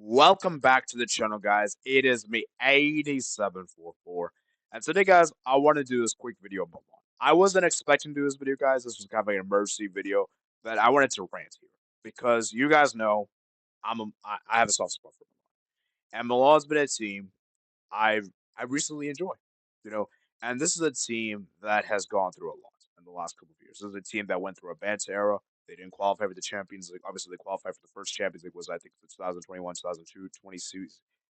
Welcome back to the channel, guys. It is me, 8744. And today, guys, I want to do this quick video about Milan. I wasn't expecting to do this video, guys. This was kind of like an emergency video, but I wanted to rant here because you guys know I have a soft spot for Milan. And Milan's been a team I've I recently enjoy, you know, and this is a team that has gone through a lot in the last couple of years. This is a team that went through a bad era. They didn't qualify for the Champions League. Obviously, they qualified for the first Champions League was I think the 2021, 2002, 20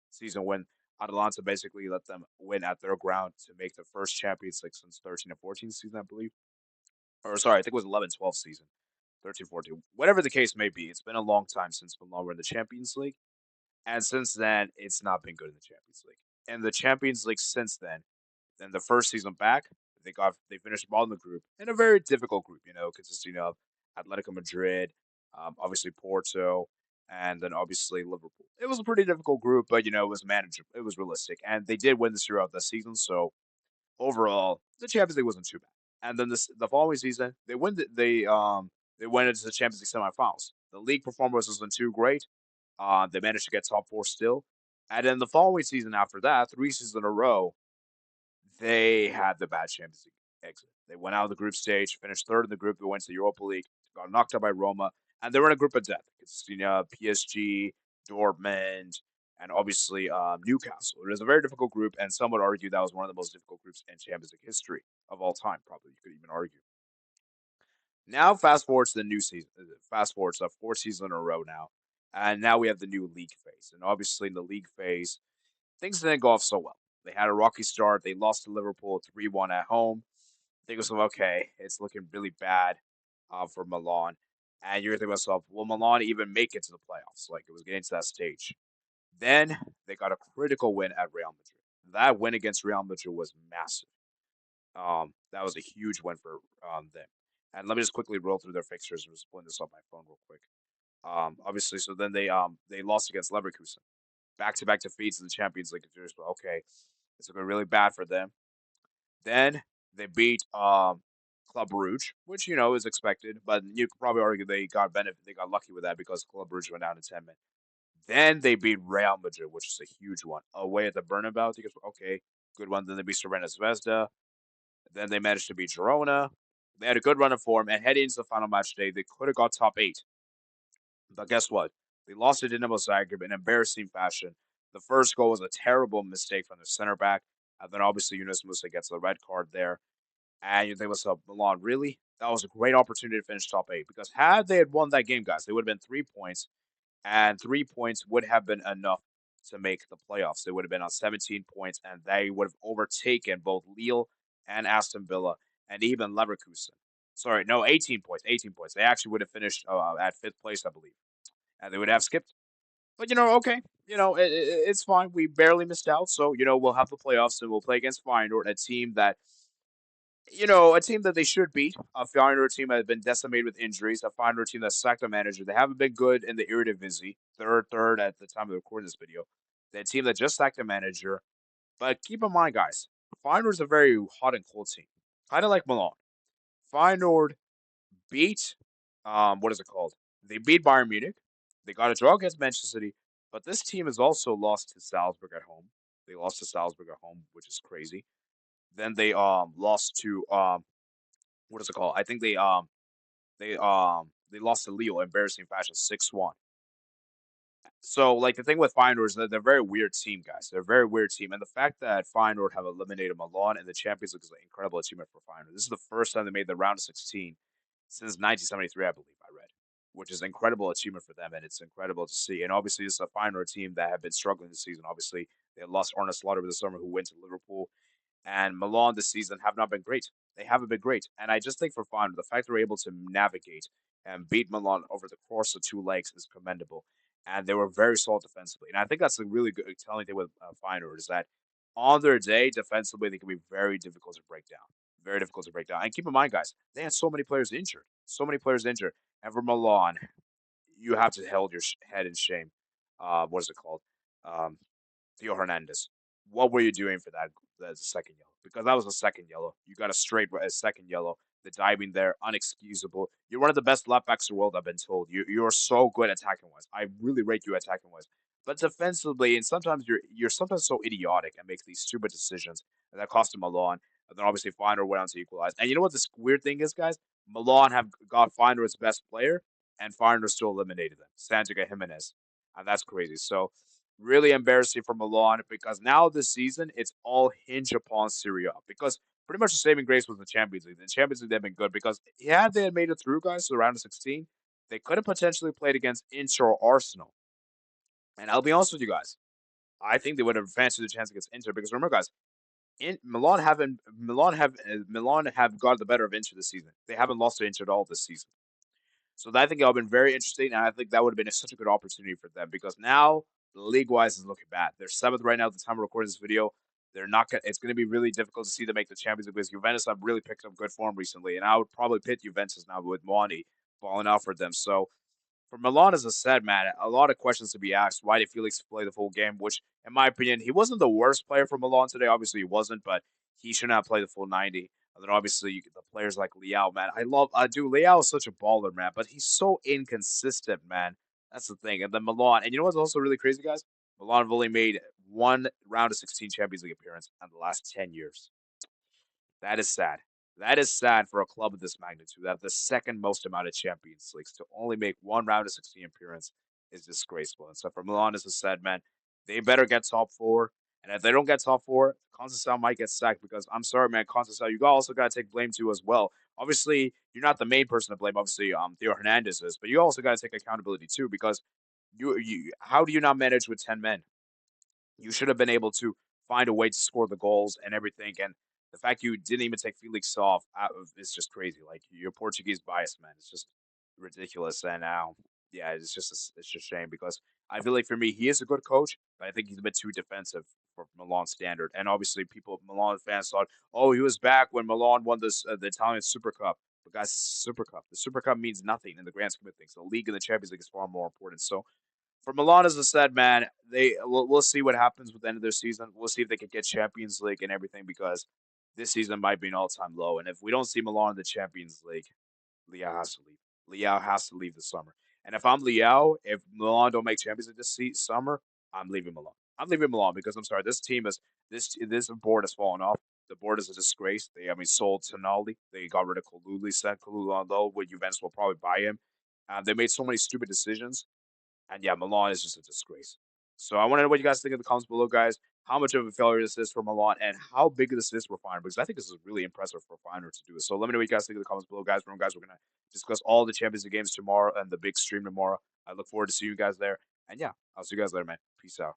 season when Atalanta basically let them win at their ground to make the first Champions League since 13 and 14 season, I believe. Or sorry, I think it was 11, 12 season, 13, 14. Whatever the case may be, it's been a long time since Milan were in the Champions League. And since then, it's not been good in the Champions League. And the Champions League since then the first season back, they finished bottom of the group in a very difficult group, consisting of Atletico Madrid, obviously Porto, and then obviously Liverpool. It was a pretty difficult group, but it was manageable. It was realistic, and they did win this throughout the season. So overall, the Champions League wasn't too bad. And then the following season, they went into the Champions League semifinals. The league performance wasn't too great. They managed to get top four still. And then the following season after that, 3 seasons in a row, they had the bad Champions League exit. They went out of the group stage, finished third in the group. They went to the Europa League, got knocked out by Roma, and they were in a group of death, consisting of PSG, Dortmund, and obviously Newcastle. It was a very difficult group, and some would argue that was one of the most difficult groups in Champions League history of all time. Probably you could even argue. Now, fast forward to the new season. Fast forward to 4 seasons in a row now, and now we have the new league phase. And obviously, in the league phase, things didn't go off so well. They had a rocky start. They lost to Liverpool 3-1 at home. I think it was okay. It's looking really bad for Milan. And you're thinking to yourself, will Milan even make it to the playoffs? Like it was getting to that stage. Then they got a critical win at Real Madrid. That win against Real Madrid was massive. That was a huge win for them. And let me just quickly roll through their fixtures. I'm just pulling this up my phone real quick. Obviously, so then they lost against Leverkusen, back-to-back defeats in the Champions League. But okay, it's looking really bad for them. Then they beat Club Brugge, which is expected, but you could probably argue they got lucky with that because Club Brugge went down to 10 men. Then they beat Real Madrid, which is a huge one, away at the Bernabeu. Because okay, good one. Then they beat Cervena Zvezda. Then they managed to beat Girona. They had a good run of form, and heading into the final match day, they could have got top eight. But guess what? They lost to Dinamo Zagreb in embarrassing fashion. The first goal was a terrible mistake from their center back, and then obviously Yunus Musa gets the red card there. And you think to yourself, Milan, really? That was a great opportunity to finish top eight because had they had won that game, guys, they would have been 3 points, and 3 points would have been enough to make the playoffs. They would have been on 17 points, and they would have overtaken both Lille and Aston Villa and even Leverkusen. Sorry, no, 18 points. 18 points. They actually would have finished at fifth place, I believe, and they would have skipped. But okay, it's fine. We barely missed out, so we'll have the playoffs and we'll play against Feyenoord, a team that they should beat. A Feyenoord team that has been decimated with injuries. A Feyenoord team that sacked a manager. They haven't been good in the Eredivisie. Third at the time of recording this video. The team that just sacked a manager. But keep in mind, guys, Feyenoord is a very hot and cold team, kind of like Milan. Feyenoord beat what is it called? They beat Bayern Munich. They got a draw against Manchester City, but this team has also lost to Salzburg at home. They lost to Salzburg at home, which is crazy. Then they lost to what is it called? I think they lost to Lille in embarrassing fashion 6-1. So like the thing with Feyenoord is that they're a very weird team, guys. They're a very weird team, and the fact that Feyenoord have eliminated Milan in the Champions League is an incredible achievement for Feyenoord. This is the first time they made the round of 16 since 1973, I believe I read, which is an incredible achievement for them, and it's incredible to see. And obviously, this is a Feyenoord team that have been struggling this season. Obviously, they lost Arne Slaughter over the summer, who went to Liverpool, and Milan this season have not been great. They haven't been great, and I just think for Feyenoord, the fact they're able to navigate and beat Milan over the course of two legs is commendable. And they were very solid defensively, and I think that's a really good telling thing with Feyenoord is that on their day defensively they can be very difficult to break down, very difficult to break down. And keep in mind, guys, they had so many players injured, and for Milan, you have to hold your head in shame. What is it called? Um, Theo Hernandez. What were you doing for that? The second yellow, because that was a second yellow. You got a second yellow. The diving there, unexcusable. You're one of the best left backs in the world. I've been told. You're so good attacking wise. I really rate you attacking wise. But defensively, and sometimes you're sometimes so idiotic and make these stupid decisions that cost him Milan. And then obviously Feyenoord went on to equalize. And you know what this weird thing is, guys? Milan have got Feyenoord's best player, and Feyenoord still eliminated them. Santiago Jimenez, and that's crazy. So really embarrassing for Milan because now this season it's all hinged upon Serie A because pretty much the saving grace was the Champions League. The Champions League they've been good because had they had made it through, guys, to the round of 16, they could have potentially played against Inter or Arsenal. And I'll be honest with you guys. I think they would have fancied the chance against Inter because remember, guys, in Milan have got the better of Inter this season. They haven't lost to Inter at all this season. So I think it would have been very interesting, and I think that would have been such a good opportunity for them because now league wise is looking bad. They're seventh right now at the time of recording this video. They're not. It's going to be really difficult to see them make the Champions League because Juventus have really picked up good form recently, and I would probably pit Juventus now with Monty falling out for them. So for Milan, as I said, man, a lot of questions to be asked. Why did Felix play the full game? Which, in my opinion, he wasn't the worst player for Milan today. Obviously, he wasn't, but he should not play the full 90. And then obviously, you get the players like Leao, man. I do. Leao is such a baller, man, but he's so inconsistent, man. That's the thing. And then Milan, and you know what's also really crazy, guys? Milan have only made one round of 16 Champions League appearance in the last 10 years. That is sad. That is sad for a club of this magnitude. That the second most amount of Champions Leagues to only make one round of 16 appearance is disgraceful. And so for Milan, as I said, man, they better get top four. And if they don't get top four, Conceição might get sacked because I'm sorry, man, Conceição, you also got to take blame too as well. Obviously, you're not the main person to blame. Obviously, Theo Hernandez is, but you also got to take accountability too because how do you not manage with 10 men? You should have been able to find a way to score the goals and everything. And the fact you didn't even take Felix off out of is just crazy. Like your Portuguese bias, man, it's just ridiculous. And now, yeah, it's just a shame because I feel like for me he is a good coach, but I think he's a bit too defensive for Milan standard. And obviously, people Milan fans thought, oh, he was back when Milan won this the Italian Super Cup. But guys, it's a Super Cup. The Super Cup means nothing in the grand scheme of things. The league and the Champions League is far more important. So for Milan, as I said, man, we'll see what happens with the end of their season. We'll see if they can get Champions League and everything because this season might be an all-time low. And if we don't see Milan in the Champions League, Leao has to leave. Leao has to leave this summer. And if I'm Leao, if Milan don't make Champions League this summer, I'm leaving Milan. I'm leaving Milan because I'm sorry, this team is this board has fallen off. The board is a disgrace. They sold Tonali. They got rid of Kalulu, sent Kalulu on loan. With Juventus will probably buy him. They made so many stupid decisions and yeah, Milan is just a disgrace. So I want to know what you guys think in the comments below, guys. How much of a failure this is for Milan, and how big this is for Feyenoord, because I think this is really impressive for Feyenoord to do it. So let me know what you guys think in the comments below, guys. Remember, guys, we're going to discuss all the Champions League games tomorrow and the big stream tomorrow. I look forward to seeing you guys there. And yeah, I'll see you guys later, man. Peace out.